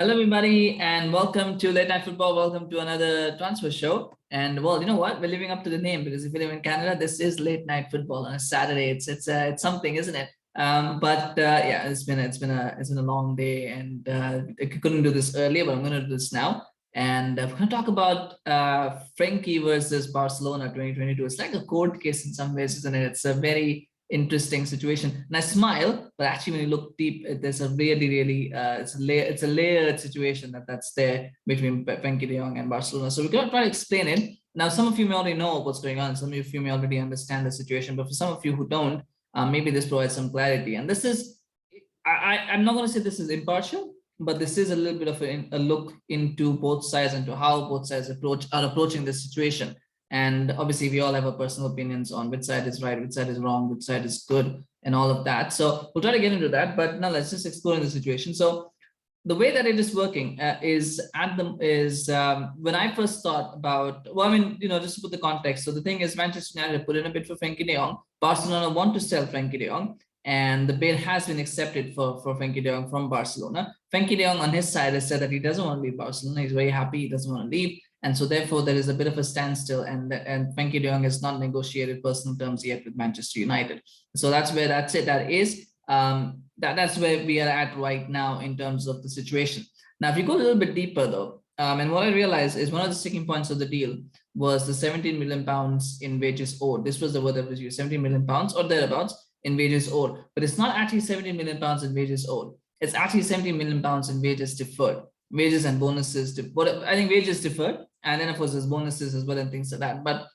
Hello, everybody, and welcome to Late Night Football. Welcome to another transfer show. And well, you know what? We're living up to the name because if you live in Canada, this is Late Night Football on a Saturday. It's something, isn't it? Yeah, it's been a long day, and I couldn't do this earlier, but I'm going to do this now. And we're going to talk about Frenkie versus Barcelona 2022. It's like a court case in some ways, isn't it? It's a very interesting situation. And I smile, but actually, when you look deep, there's a really it's a layered situation that's there between Frenkie de Jong and Barcelona. So we're going to try to explain it. Now, some of you may already know what's going on. Some of you may already understand the situation, but for some of you who don't, maybe this provides some clarity. And this is, I'm not going to say this is impartial, but this is a little bit of a look into both sides and to how both sides are approaching this situation. And obviously, we all have our personal opinions on which side is right, which side is wrong, which side is good, and all of that. So we'll try to get into that. But now let's just explore the situation. So the way that it is working is when I first thought about, well, I mean, just to put the context. So the thing is, Manchester United put in a bid for Frenkie de Jong. Barcelona want to sell Frenkie de Jong, and the bid has been accepted for Frenkie de Jong from Barcelona. Frenkie de Jong on his side has said that he doesn't want to leave Barcelona. He's very happy. He doesn't want to leave. And so therefore there is a bit of a standstill, and Frenkie de Jong has not negotiated personal terms yet with Manchester United. So that's where that's where we are at right now in terms of the situation. Now, if you go a little bit deeper though, and what I realized is one of the sticking points of the deal was the 17 million pounds in wages owed. This was the word that was used, 17 million pounds or thereabouts in wages owed. But it's not actually 17 million pounds in wages owed. It's actually 17 million pounds in wages deferred. Wages and bonuses, I think wages deferred, and then of course there's bonuses as well and things like that, but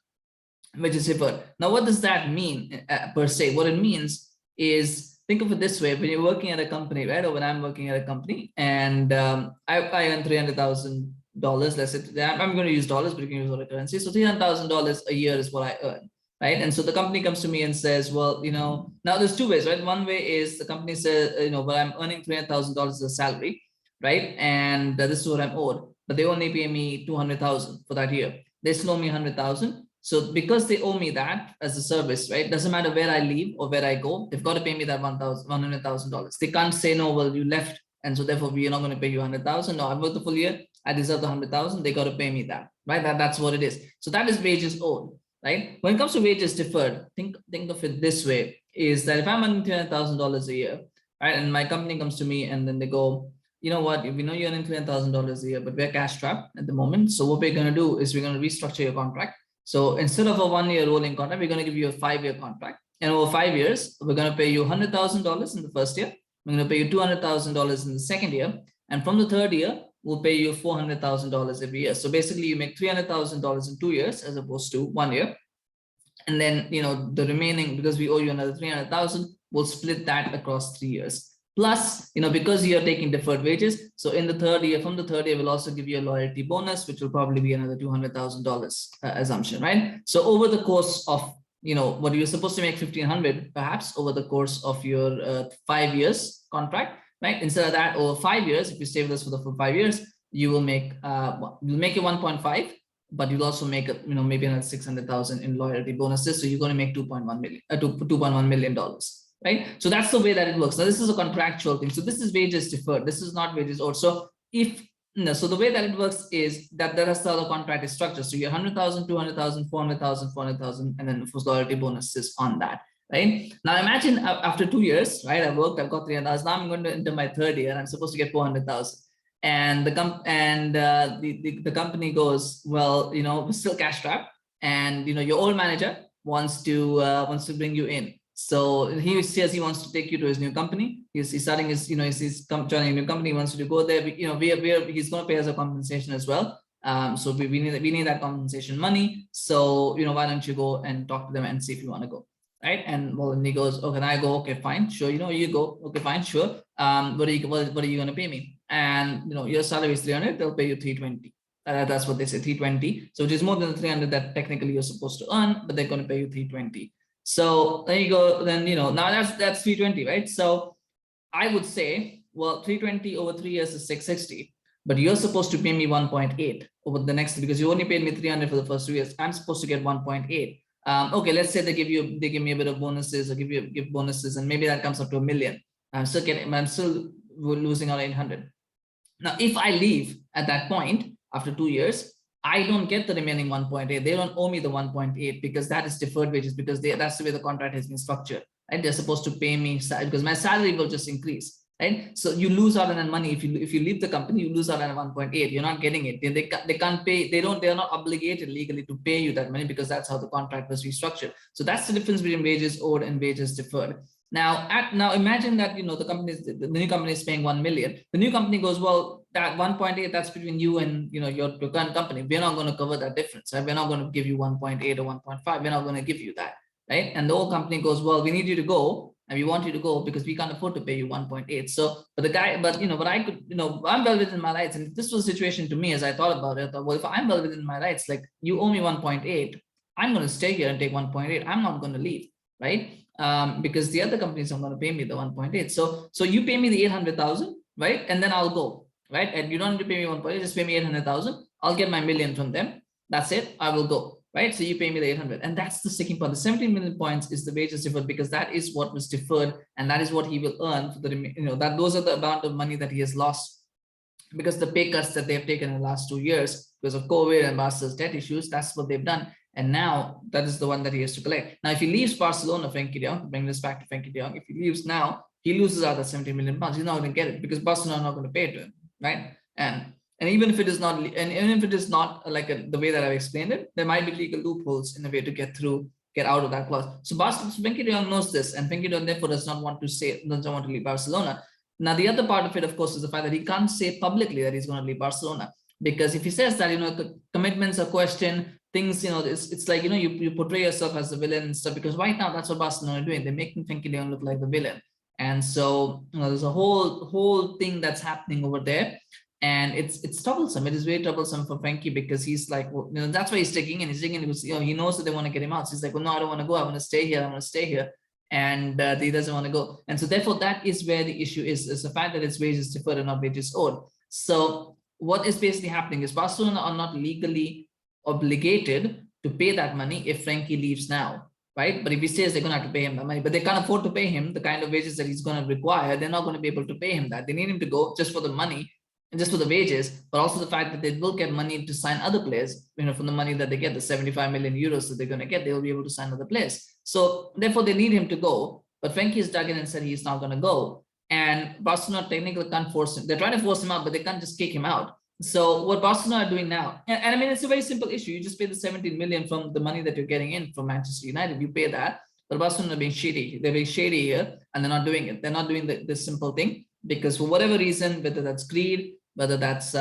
wages deferred. Now, what does that mean per se? What it means is, think of it this way: when you're working at a company, right, or when I'm working at a company, and I earn $300,000. Let's say I'm going to use dollars, but you can use other currency. So $300,000 a year is what I earn, right? And so the company comes to me and says, well, now there's two ways, right? One way is the company says, well, I'm earning $300,000 as a salary, right? And this is what I'm owed, but they only pay me 200,000 for that year. They still owe me 100,000. So because they owe me that as a service, right? Doesn't matter where I leave or where I go, they've got to pay me that $100,000. They can't say, no, well, you left, and so therefore we are not going to pay you 100,000. No, I've worked the full year. I deserve the 100,000. They got to pay me that, right? That's what it is. So that is wages owed, right? When it comes to wages deferred, think of it this way: is that if I'm earning $300,000 a year, right, and my company comes to me and then they go, you know what, we know you're earning $300,000 a year, but we're cash strapped at the moment. So what we're going to do is we're going to restructure your contract. So instead of a 1-year rolling contract, we're going to give you a 5-year contract. And over 5 years, we're going to pay you $100,000 in the first year. We're going to pay you $200,000 in the second year. And from the third year, we'll pay you $400,000 every year. So basically you make $300,000 in 2 years as opposed to 1 year. And then, the remaining, because we owe you another 300,000, we'll split that across 3 years. Plus, because you're taking deferred wages. So in the third year, from the third year, we'll also give you a loyalty bonus, which will probably be another $200,000 assumption, right? So over the course of, what you're supposed to make 1,500, perhaps over the course of your 5 years contract, right? Instead of that, over 5 years, if you stay with us for the full 5 years, you will make it 1.5, but you'll also make maybe another 600,000 in loyalty bonuses. So you're going to make $2.1 million. Right? So that's the way that it works. Now, this is a contractual thing. So this is wages deferred. This is not wages owed. So so the way that it works is that the rest of the contract is structured. So you're 100,000, 200,000, 400,000, 400,000, and then of course loyalty bonuses on that. Right? Now imagine after 2 years, right? I've got 300,000. Now I'm going to enter my third year and I'm supposed to get 400,000. And the company goes, well, we're still cash strapped, and your old manager wants to bring you in. So he says he wants to take you to his new company. He's starting his, he's joining a new company. He wants you to go there. He's going to pay us a compensation as well. So we need that compensation money. So why don't you go and talk to them and see if you want to go, right? And well, and he goes, oh, can I go? Okay, fine, sure. You go. Okay, fine, sure. What are you going to pay me? And your salary is 300. They'll pay you 320. That's what they say, 320. So which is more than the 300 that technically you're supposed to earn, but they're going to pay you 320. So there you go. Then now that's 320, right? So I would say, well, 320 over 3 years is 660, but you're supposed to pay me 1.8 over the next, because you only paid me 300 for the first 2 years. I'm supposed to get 1.8. Okay, let's say they give me a bit of bonuses, or give bonuses, and maybe that comes up to $1 million. I'm still losing out 800. Now, if I leave at that point after 2 years, I don't get the remaining 1.8. They don't owe me the 1.8 because that is deferred wages, because that's the way the contract has been structured. Right? They're supposed to pay me because my salary will just increase. Right? So you lose out on that money. If you leave the company, you lose out on 1.8. You're not getting it. They can't pay. They're not obligated legally to pay you that money because that's how the contract was restructured. So that's the difference between wages owed and wages deferred. Now imagine that the new company is paying 1 million. The new company goes, well, that 1.8, that's between you and your current company. We're not going to cover that difference. Right? We're not going to give you 1.8 or 1.5. We're not going to give you that. Right? And the old company goes, well, we need you to go, and we want you to go because we can't afford to pay you 1.8. So, but I could, I'm well within my rights. And this was a situation to me as I thought about it. I thought, well, if I'm well within my rights, like you owe me 1.8, I'm going to stay here and take 1.8. I'm not going to leave, right? Because the other companies are going to pay me the 1.8. So you pay me the 800,000, right? And then I'll go, right? And you don't need to pay me 1.8, just pay me 800,000. I'll get my million from them. That's it. I will go. Right, so you pay me the 800, and that's the sticking point. The 17 million points is the wages deferred because that is what was deferred, and that is what he will earn for the those are the amount of money that he has lost because the pay cuts that they've taken in the last 2 years because of COVID and Barca's debt issues. That's what they've done, and now that is the one that he has to collect. Now, if he leaves Barcelona, Frenkie de Jong, bring this back to Frenkie de Jong, if he leaves now, he loses out that 17 million pounds. He's not going to get it because Barcelona are not going to pay it to him, right? And even if it is not, like the way that I've explained it, there might be legal loopholes in a way to get out of that clause. So Frenkie de Jong knows this, and Frenkie de Jong therefore doesn't want to leave Barcelona. Now, the other part of it, of course, is the fact that he can't say publicly that he's going to leave Barcelona, because if he says that, commitments are questioned, things, it's like, you portray yourself as the villain and stuff, because right now that's what Barcelona are doing. They're making Frenkie de Jong look like the villain. And so, there's a whole thing that's happening over there. And it's troublesome. It is very troublesome for Frenkie because he's like, well, that's why he's digging in. He's digging in because he knows that they want to get him out. So he's like, well, no, I don't want to go. I want to stay here. I want to stay here. And he doesn't want to go. And so therefore, that is where the issue is the fact that it's wages deferred and not wages owed. So what is basically happening is Barcelona are not legally obligated to pay that money if Frenkie leaves now. Right? But if he stays, they're going to have to pay him that money. But they can't afford to pay him the kind of wages that he's going to require. They're not going to be able to pay him that. They need him to go just for the money. And just for the wages, but also the fact that they will get money to sign other players, from the money that they get, the 75 million euros that they're going to get, they will be able to sign other players. So therefore, they need him to go. But Frenkie is dug in and said he's not going to go. And Barcelona technically can't force him. They're trying to force him out, but they can't just kick him out. So what Barcelona are doing now, and I mean, it's a very simple issue. You just pay the 17 million from the money that you're getting in from Manchester United. You pay that. But Barcelona are being shady. They're being shady here, and they're not doing it. They're not doing this simple thing because for whatever reason, whether that's greed, whether that's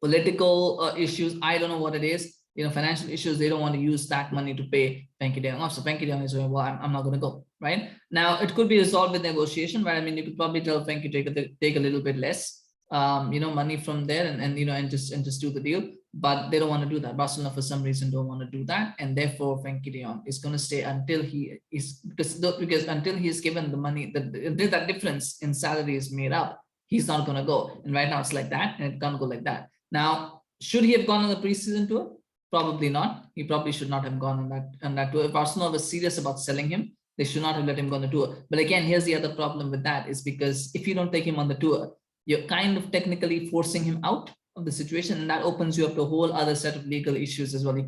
political issues, I don't know what it is, financial issues, they don't want to use that money to pay Frenkie de Jong off. So Frenkie de Jong is saying, well, I'm not going to go, right? Now, it could be resolved with negotiation, right? I mean, you could probably tell Frenkie to take a little bit less, money from there and just do the deal. But they don't want to do that. Barcelona, for some reason, don't want to do that. And therefore, Frenkie de Jong is going to stay until he is, because until he's given the money, until that difference in salary is made up, he's not going to go. And right now it's like that, and it can't go like that. Now, should he have gone on the preseason tour? Probably not. He probably should not have gone on that tour. If Arsenal was serious about selling him, they should not have let him go on the tour. But again, here's the other problem with that is because if you don't take him on the tour, you're kind of technically forcing him out of the situation, and that opens you up to a whole other set of legal issues as well. You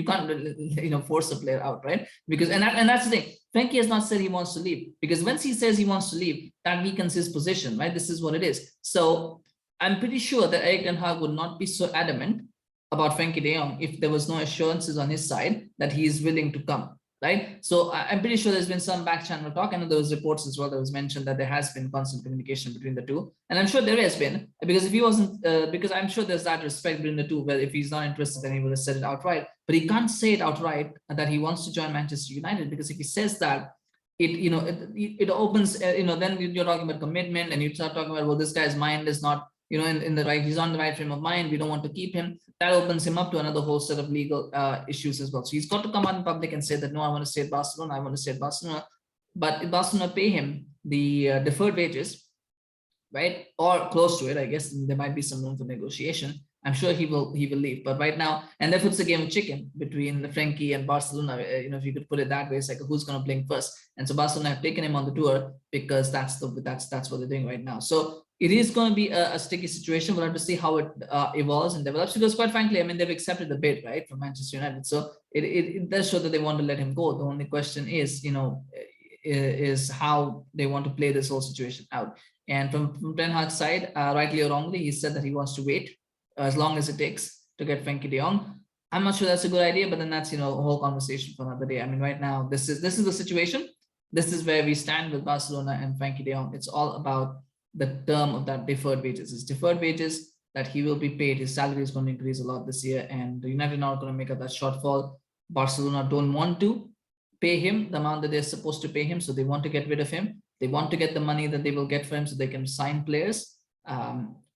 can't force a player out, right? Because and that's the thing. Frenkie has not said he wants to leave, because once he says he wants to leave, that weakens his position, right? This is what it is. So I'm pretty sure that Erik ten Hag would not be so adamant about Frenkie de Jong if there was no assurances on his side that he is willing to come, right? So I'm pretty sure there's been some back channel talk. I know there was reports as well that was mentioned that there has been constant communication between the two, and I'm sure there has been, because if he wasn't, because I'm sure there's that respect between the two, where if he's not interested, then he would have said it outright. But he can't say it outright that he wants to join Manchester United, because if he says that, it opens, then you're talking about commitment, and you start talking about, well, this guy's mind is not, in the right, he's on the right frame of mind, we don't want to keep him. That opens him up to another whole set of legal issues as well. So he's got to come out in public and say that, no, I want to stay at Barcelona, I want to stay at Barcelona. But if Barcelona pay him the deferred wages, right, or close to it, I guess there might be some room for negotiation. I'm sure he will leave. But right now, and therefore it's a game of chicken between the Frenkie and Barcelona. If you could put it that way, it's like who's going to blink first. And so Barcelona have taken him on the tour because that's what they're doing right now. So it is going to be a sticky situation. We'll have to see how it evolves and develops, because quite frankly, I mean, they've accepted the bid, right, from Manchester United. So it does show that they want to let him go. The only question is, is how they want to play this whole situation out. And from Ten Hag's side, rightly or wrongly, he said that he wants to wait as long as it takes to get Frenkie de Jong. I'm not sure that's a good idea, but then that's, a whole conversation for another day. I mean, right now, this is the situation. This is where we stand with Barcelona and Frenkie de Jong. It's all about the term of that deferred wages. It's deferred wages that he will be paid. His salary is going to increase a lot this year, and the United are not going to make up that shortfall. Barcelona don't want to pay him the amount that they're supposed to pay him, so they want to get rid of him. They want to get the money that they will get for him so they can sign players.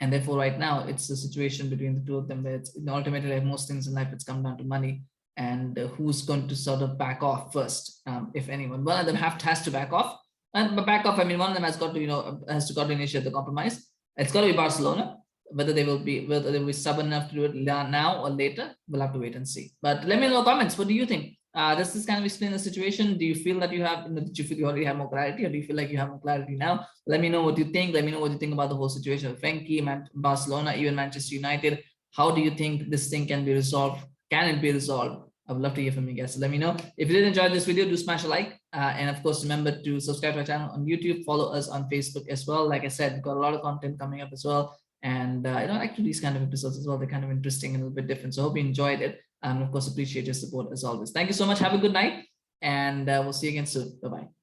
And therefore, right now, it's a situation between the two of them where it's, ultimately, like most things in life, it's come down to money and who's going to sort of back off first, if anyone. One of them has to back off. And back off, I mean, one of them has got to, to initiate the compromise. It's got to be Barcelona. Whether they will be stubborn enough to do it now or later, we'll have to wait and see. But let me know in the comments. What do you think? Does this kind of explain the situation? Do you feel that you have, did you feel you already have more clarity, or do you feel like you have more clarity now? Let me know what you think. Let me know what you think about the whole situation of Frenkie, Barcelona, even Manchester United. How do you think this thing can be resolved? Can it be resolved? I would love to hear from you guys. So let me know. If you did enjoy this video, do smash a like. And of course, remember to subscribe to our channel on YouTube. Follow us on Facebook as well. Like I said, we've got a lot of content coming up as well. And I like to do these kind of episodes as well. They're kind of interesting and a little bit different. So I hope you enjoyed it. And of course, appreciate your support as always. Thank you so much. Have a good night. And we'll see you again soon. Bye-bye.